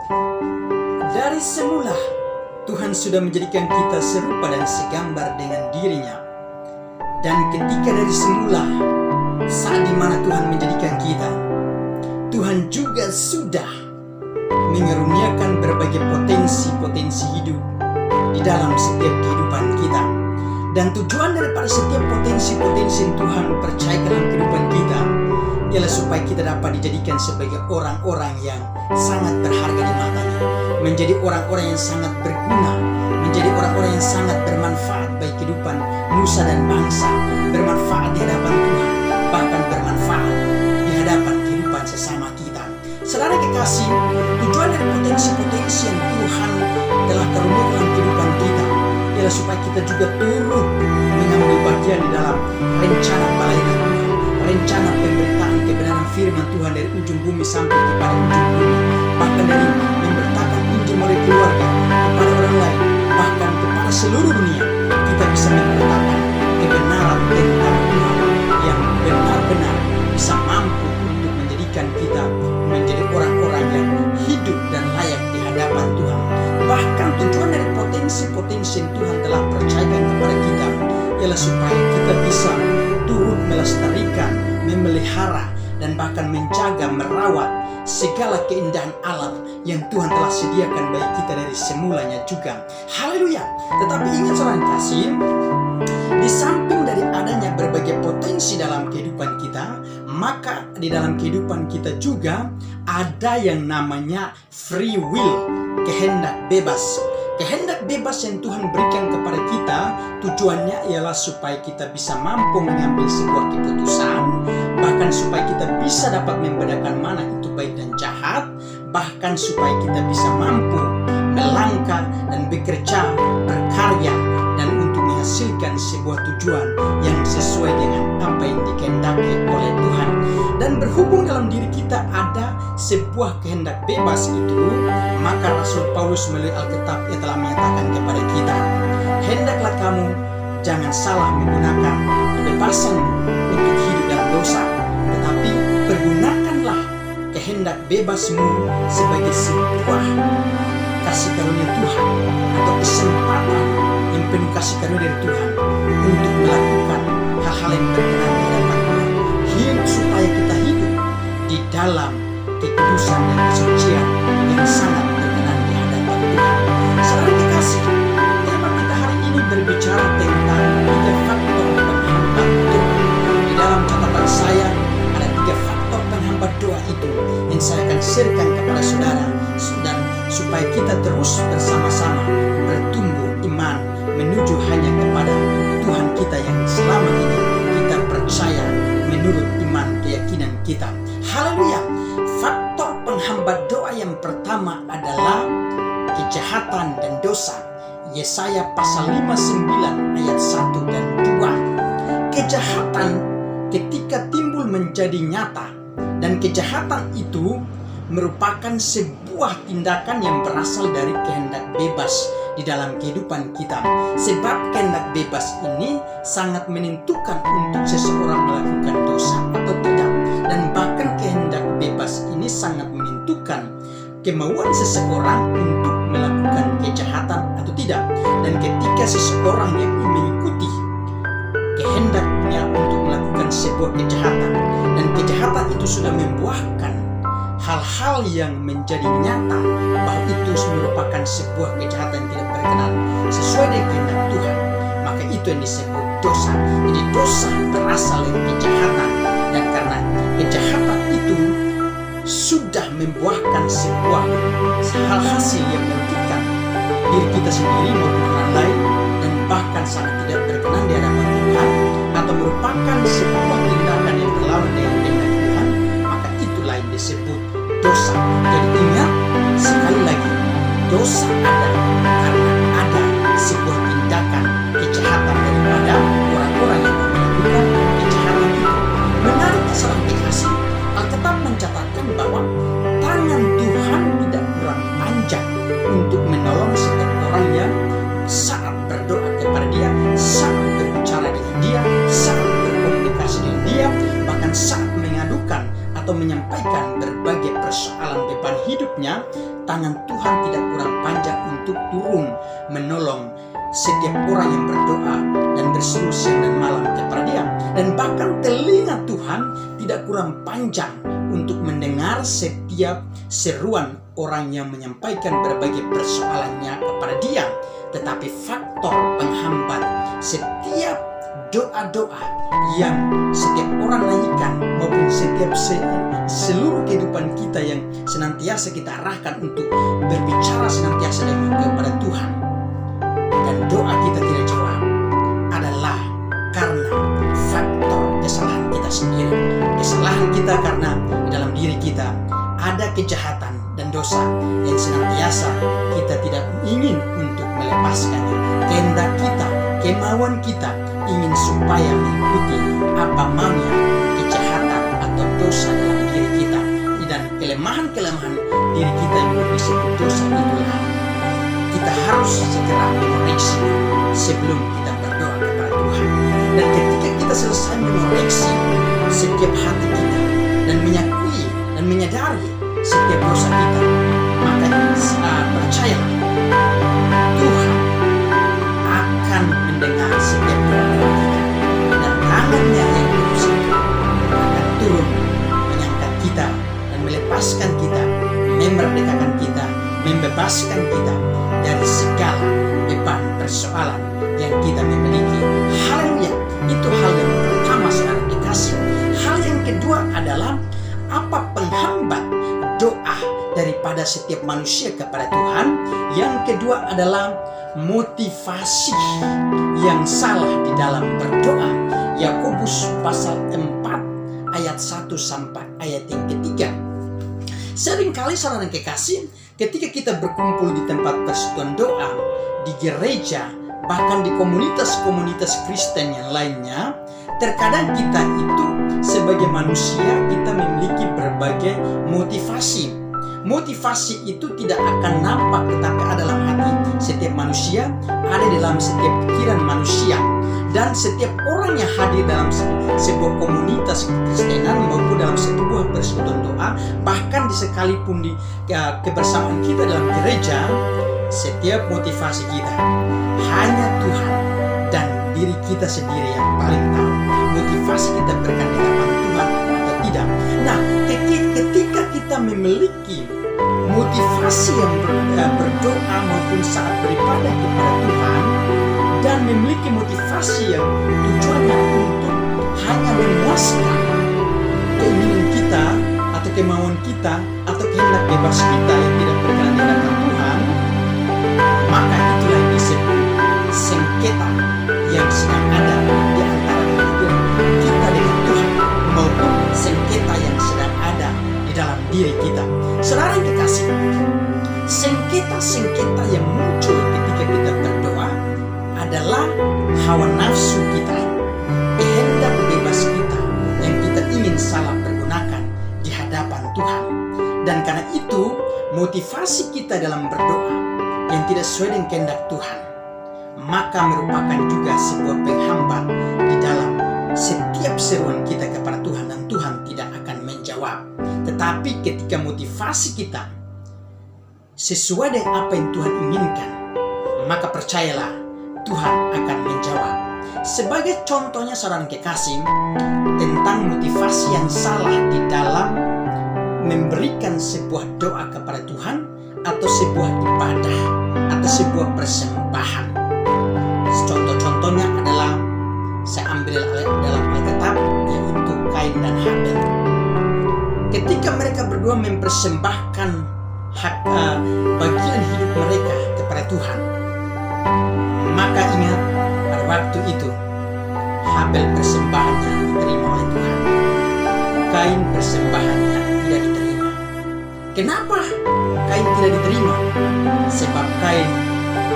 Dari semula Tuhan sudah menjadikan kita serupa dan segambar dengan dirinya. Dan ketika dari semula, saat dimana Tuhan menjadikan kita, Tuhan juga sudah mengaruniakan berbagai potensi-potensi hidup di dalam setiap kehidupan kita. Dan tujuan daripada setiap potensi-potensi yang Tuhan percayakan dalam kehidupan kita ialah supaya kita dapat dijadikan sebagai orang-orang yang sangat berharga di matanya, menjadi orang-orang yang sangat berguna, menjadi orang-orang yang sangat bermanfaat bagi kehidupan nusa dan bangsa, bermanfaat di hadapan Tuhan, bahkan bermanfaat di hadapan kehidupan sesama kita. Saudara kekasih, tujuan dari potensi-potensi yang Tuhan telah karuniakan dalam kehidupan kita ialah supaya kita juga turut mengambil bagian di dalam rencana pelayanan Tuhan, rencana pemberitaan kebenaran firman Tuhan dari ujung bumi sampai kepada ujung bumi, bahkan dari memberitakan Injil melalui keluarga kepada orang lain, bahkan kepada seluruh dunia. Kita bisa memberitakan kebenaran tentang Tuhan yang benar-benar bisa mampu untuk menjadikan kita menjadi orang-orang yang hidup dan layak di hadapan Tuhan. Bahkan tujuan dari potensi-potensi yang Tuhan telah percayakan kepada kita ialah supaya kita bisa turut melestarikan, memelihara, dan bahkan menjaga, merawat segala keindahan alam yang Tuhan telah sediakan bagi kita dari semulanya juga. Haleluya. Tetapi ingat saudara kasih, di samping dari adanya berbagai potensi dalam kehidupan kita, maka di dalam kehidupan kita juga ada yang namanya free will, kehendak bebas. Kehendak bebas yang Tuhan berikan kepada kita, tujuannya ialah supaya kita bisa mampu mengambil sebuah keputusan, bahkan supaya kita bisa dapat membedakan mana itu baik dan jahat, bahkan supaya kita bisa mampu melangkah dan bekerja, berkarya, dan untuk menghasilkan sebuah tujuan yang sesuai dengan apa yang dikehendaki oleh Tuhan. Dan berhubung dalam diri kita ada sebuah kehendak bebas itu, maka Rasul Paulus melalui Alkitab yang telah menyatakan kepada kita, hendaklah kamu jangan salah menggunakan kebebasanmu untuk hidup dalam dosa, tetapi pergunakanlah kehendak bebasmu sebagai sebuah kasih karunia Tuhan atau kesempatan yang penuh kasih karunia dari Tuhan untuk melakukan hal-hal yang berkenan di hadapan Tuhan, hidup supaya kita hidup di dalam kekudusan dan kesucian yang sangat berkenan di hadapan Tuhan. Saudara kekasih, tema kita hari ini berbicara tentang 3 faktor penghambat doa. Di dalam catatan saya ada 3 faktor penghambat doa itu yang saya akan sharekan kepada saudara, dan supaya kita terus bersama-sama bertumbuh iman menuju hanya kepada Tuhan kita yang selama ini kita percaya menurut iman keyakinan kita. Haleluya. Faktor penghambat doa yang pertama adalah kejahatan dan dosa. Yesaya pasal 59 ayat 1 dan 2. Kejahatan ketika timbul menjadi nyata, dan kejahatan itu merupakan sebuah tindakan yang berasal dari kehendak bebas di dalam kehidupan kita. Sebab kehendak bebas ini sangat menentukan untuk seseorang melakukan dosa atau tidak. Dan bahkan kehendak bebas ini sangat menentukan kemauan seseorang untuk melakukan kejahatan atau tidak. Dan ketika seseorang yang mengikuti kehendaknya untuk melakukan sebuah kejahatan, dan kejahatan itu sudah membuahkan hal-hal yang menjadi nyata bahwa itu merupakan sebuah kejahatan yang tidak berkenan sesuai dengan kehendak Tuhan, maka itu yang disebut dosa. Jadi dosa berasal dari kejahatan, dan karena kejahatan itu sudah membuahkan sebuah hal hasil yang merugikan diri kita sendiri maupun orang lain, dan bahkan sangat tidak berkenan di hadapan Tuhan, atau merupakan sebuah tindakan yang berlawan dengan kehendak Tuhan, maka itulah yang disebut dosa. Jadi ingat sekali lagi, dosa ada karena ada sebuah tindakan kejahatan daripada orang-orang yang melakukan kejahatan itu. Menarik saudara dikasih, Alkitab mencatatkan bahwa tangan Tuhan tidak kurang panjang untuk menolong setiap orang yang saat berdoa kepada Dia, saat berbicara dengan Dia, saat berkomunikasi dengan Dia, bahkan saat mengadukan atau menyampaikan berbagai persoalan beban hidupnya tangan Tuhan tidak kurang panjang untuk turun menolong setiap orang yang berdoa dan berseru siang dan malam kepada Dia. Dan bahkan telinga Tuhan tidak kurang panjang untuk mendengar setiap seruan orang yang menyampaikan berbagai persoalannya kepada Dia. Tetapi faktor penghambat setiap doa-doa yang setiap orang naikkan maupun setiap seluruh kehidupan kita yang senantiasa kita arahkan untuk berbicara senantiasa kepada Tuhan, dan doa kita tidak jawab, adalah karena faktor kesalahan kita sendiri. Kesalahan kita karena di dalam diri kita ada kejahatan dan dosa yang senantiasa kita tidak ingin untuk melepaskannya. Kehendak kita, kemauan kita ingin supaya mengikuti apa maunya kejahatan atau dosa dalam diri kita, dan kelemahan-kelemahan diri kita yang disebut dosa itulah kita harus segera mengoreksi sebelum kita berdoa kepada Tuhan. Dan ketika kita selesai mengoreksi setiap hati kita dan menyakui dan menyadari setiap dosa kita, maka percayalah, Tuhan akan mendengar setiap doa kita, dan tangannya yang kudus itu akan turun mengangkat kita dan melepaskan kita, memerdekakan kita, membebaskan kita dari segala beban persoalan yang kita memiliki. Haleluya, itu hal yang pertama, saudara dikasih. Hal yang kedua adalah apa penghambat doa daripada setiap manusia kepada Tuhan. Yang kedua adalah motivasi yang salah di dalam berdoa. Yakobus pasal 4 ayat 1 sampai ayat yang ketiga. Seringkali saudara kekasih, ketika kita berkumpul di tempat persekutuan doa, di gereja, bahkan di komunitas-komunitas Kristen yang lainnya, terkadang kita itu sebagai manusia kita memiliki berbagai motivasi. Motivasi itu tidak akan nampak, tetapi ada dalam hati setiap manusia, ada dalam setiap pikiran manusia. Dan setiap orang yang hadir dalam sebuah komunitas Kristenan maupun dalam sebuah persekutuan doa, bahkan sekalipun di kebersamaan kita dalam gereja, setiap motivasi kita hanya Tuhan dan diri kita sendiri yang paling tahu motivasi kita berkat di hadapan Tuhan atau tidak. Nah, ketika kita memiliki motivasi yang berdoa maupun saat beribadah kepada Tuhan, dan memiliki motivasi yang tujuannya untuk hanya memuaskan keinginan kita atau kemauan kita atau kehendak bebas kita yang tidak berkenan di hadapan Tuhan, maka itulah yang disebut sengketa yang sedang ada di antara kita dengan Tuhan, maupun sengketa yang sedang ada di dalam diri kita. Saudara yang kekasih, sengketa-sengketa yang muncul ketika kita berdoa adalah hawa nafsu kita, kehendak bebas kita yang kita ingin salah pergunakan di hadapan Tuhan. Dan karena itu, motivasi kita dalam berdoa yang tidak sesuai dengan kehendak Tuhan, maka merupakan juga sebuah penghambat di dalam setiap seruan kita kepada Tuhan, dan Tuhan tidak akan menjawab. Tetapi ketika motivasi kita sesuai dengan apa yang Tuhan inginkan, maka percayalah, Tuhan akan menjawab. Sebagai contohnya saudara kekasih, tentang motivasi yang salah di dalam memberikan sebuah doa kepada Tuhan atau sebuah ibadah atau sebuah persembahan. Contoh-contohnya adalah saya ambil dalam Alkitab, yaitu Kain dan Habel. Ketika mereka berdua mempersembahkan hak bagian hidup mereka kepada Tuhan, maka ingat, pada waktu itu Habel persembahannya diterima oleh Tuhan, Kain persembahannya tidak diterima. Kenapa Kain tidak diterima? Sebab Kain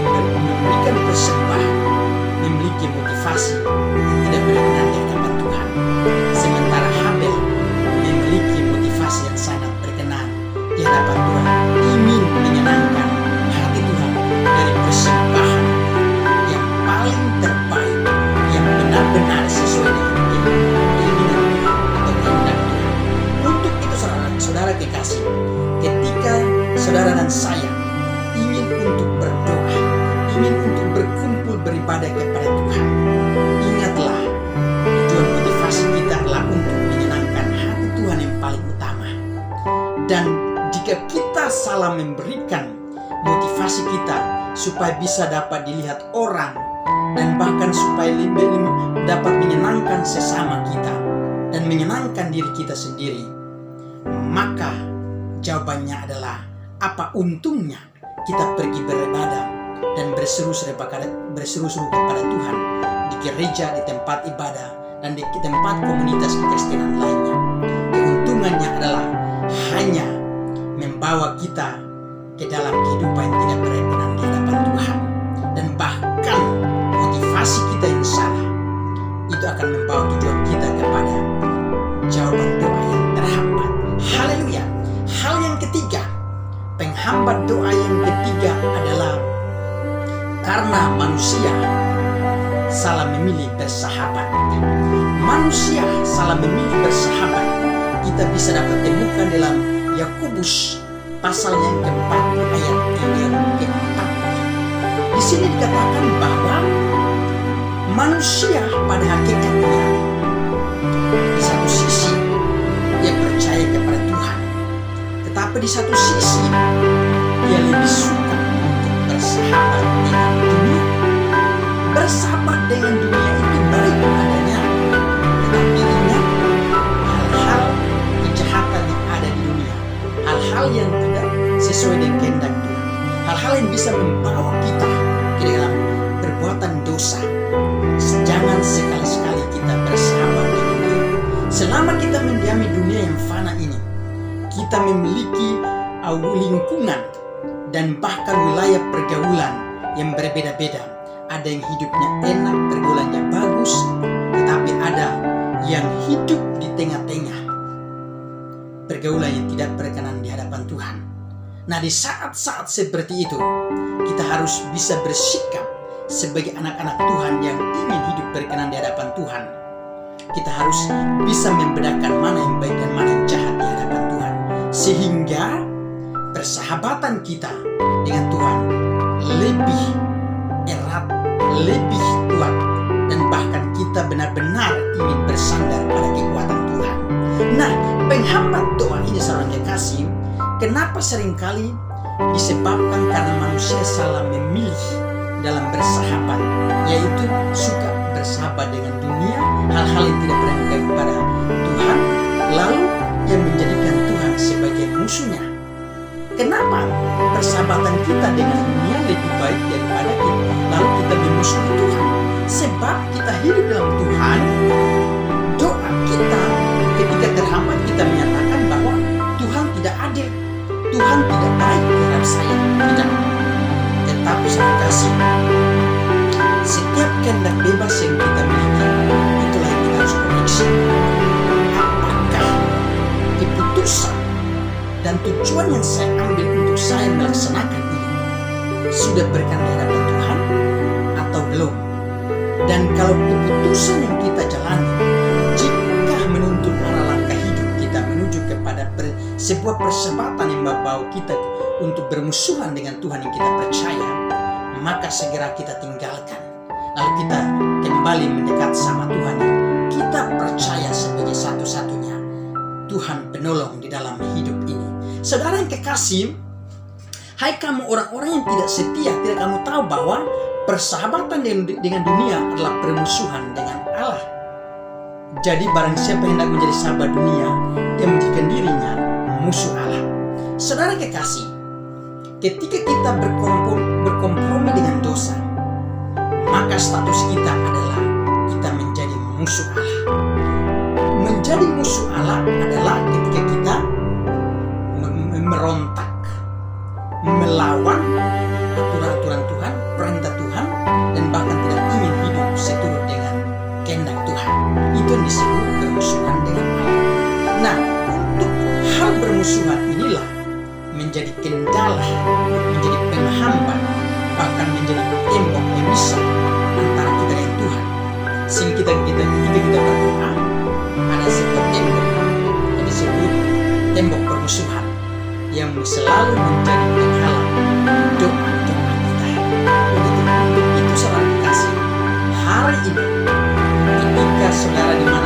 memberikan persembahan memiliki motivasi yang tidak berkenan di hadapan Tuhan, sementara Habel memiliki motivasi yang sangat berkenan di hadapan Tuhan, ingin menyenangkan hati Tuhan dari persembahan yang paling terbaik, yang benar-benar sesuai dengan keinginan Tuhan atau kehendak Tuhan. Untuk itu saudara kekasih, ketika saudara dan saya ingin untuk berdoa, ingin untuk berkumpul beribadah kepada Tuhan, ingatlah tujuan motivasi kita adalah untuk menyenangkan hati Tuhan yang paling utama. Dan jika kita salah memberikan motivasi kita supaya bisa dapat dilihat orang, dan bahkan supaya lebih dapat menyenangkan sesama kita dan menyenangkan diri kita sendiri, maka jawabannya adalah, apa untungnya kita pergi beribadah dan berseru-seru kepada Tuhan di gereja, di tempat ibadah, dan di tempat komunitas kekristenan lainnya. Keuntungannya adalah hanya membawa kita ke dalam kehidupan yang tidak berkenan di hadapan Tuhan, dan bahkan motivasi kita yang salah itu akan membawa tujuan kita kepada jawaban doa yang terhambat. Haleluya. Hal yang ketiga, penghambat doa yang ketiga adalah karena manusia salah memilih bersahabat. Manusia salah memilih bersahabat. Kita bisa dapat temukan dalam Yakobus pasal yang keempat ayat yang keempat. Di sini dikatakan bahwa manusia pada hakikatnya di satu sisi dia percaya kepada Tuhan, tetapi di satu sisi dia lebih suka untuk bersahabat dengan dunia. Bersahabat dengan dunia itu baik adanya, tetapi ingat hal-hal kejahatan yang ada di dunia, hal-hal yang tidak sesuai dengan kehendak Tuhan, hal-hal yang bisa membawa kita ke dalam perbuatan dosa. Jangan sekali-sekali kita bersahabat dengan dia. Selama kita mendiami dunia yang fana ini, kita memiliki lingkungan dan bahkan wilayah pergaulan yang berbeda-beda. Ada yang hidupnya enak, pergaulannya bagus, tetapi ada yang hidup di tengah-tengah pergaulan yang tidak berkenan di hadapan Tuhan. Nah, di saat-saat seperti itu, kita harus bisa bersikap sebagai anak-anak Tuhan yang ingin hidup berkenan di hadapan Tuhan. Kita harus bisa membedakan mana yang baik dan mana yang jahat di hadapan Tuhan, sehingga persahabatan kita dengan Tuhan lebih erat, lebih kuat, dan bahkan kita benar-benar ingin bersandar pada kekuatan Tuhan. Nah, penghambat doa ini, saudara kekasih, kenapa seringkali disebabkan karena manusia salah memilih dalam bersahabat, yaitu suka bersahabat dengan dunia, hal-hal yang tidak berkenan kepada Tuhan, lalu yang menjadikan Tuhan sebagai musuhnya. Kenapa persahabatan kita dengan dunia lebih baik daripada kita, lalu kita memusuhi Tuhan? Sebab kita hidup dalam Tuhan, doa kita ketika terhambat kita menyatakan bahwa Tuhan tidak adil, Tuhan tidak baik terhadap saya. Tidak. Tetapi saya kasih, setiap kehendak bebas yang kita miliki, itulah yang kita harus koreksi. Apakah keputusan dan tujuan yang saya ambil untuk saya melaksanakan ini sudah berkenan di hadapan Tuhan atau belum? Dan kalau keputusan yang kita jalani jika menuntun arah langkah hidup kita menuju kepada sebuah persahabatan yang membawa kita untuk bermusuhan dengan Tuhan yang kita percaya, maka segera kita tinggalkan, lalu kita kembali mendekat sama Tuhan yang kita percaya sebagai satu-satunya Tuhan penolong di dalam hidup ini. Saudara yang kekasih, hai kamu orang-orang yang tidak setia, tidak kamu tahu bahwa persahabatan dengan dunia adalah permusuhan dengan Allah. Jadi barang siapa yang hendak menjadi sahabat dunia, dia menjadikan dirinya musuh Allah. Saudara kekasih, ketika kita berkompromi dengan dosa, maka status kita adalah kita menjadi musuh Allah. Menjadi musuh Allah adalah ketika kita merontak, melawan aturan-aturan Tuhan, perintah Tuhan, dan bahkan tidak ingin hidup seturut dengan kehendak Tuhan. Itu yang disebut bermusuhan dengan Allah. Nah, untuk hal bermusuhan inilah menjadi kendala, menjadi penghambat, bahkan menjadi tembok pemisah antara kita dan Tuhan. Sehingga kita berdoa, ada sebuah tembok yang disebut tembok permusuhan yang selalu menjadi penghalang doa-doa kita. Untuk itu saudara dikasih, hari ini ketika saudara di mana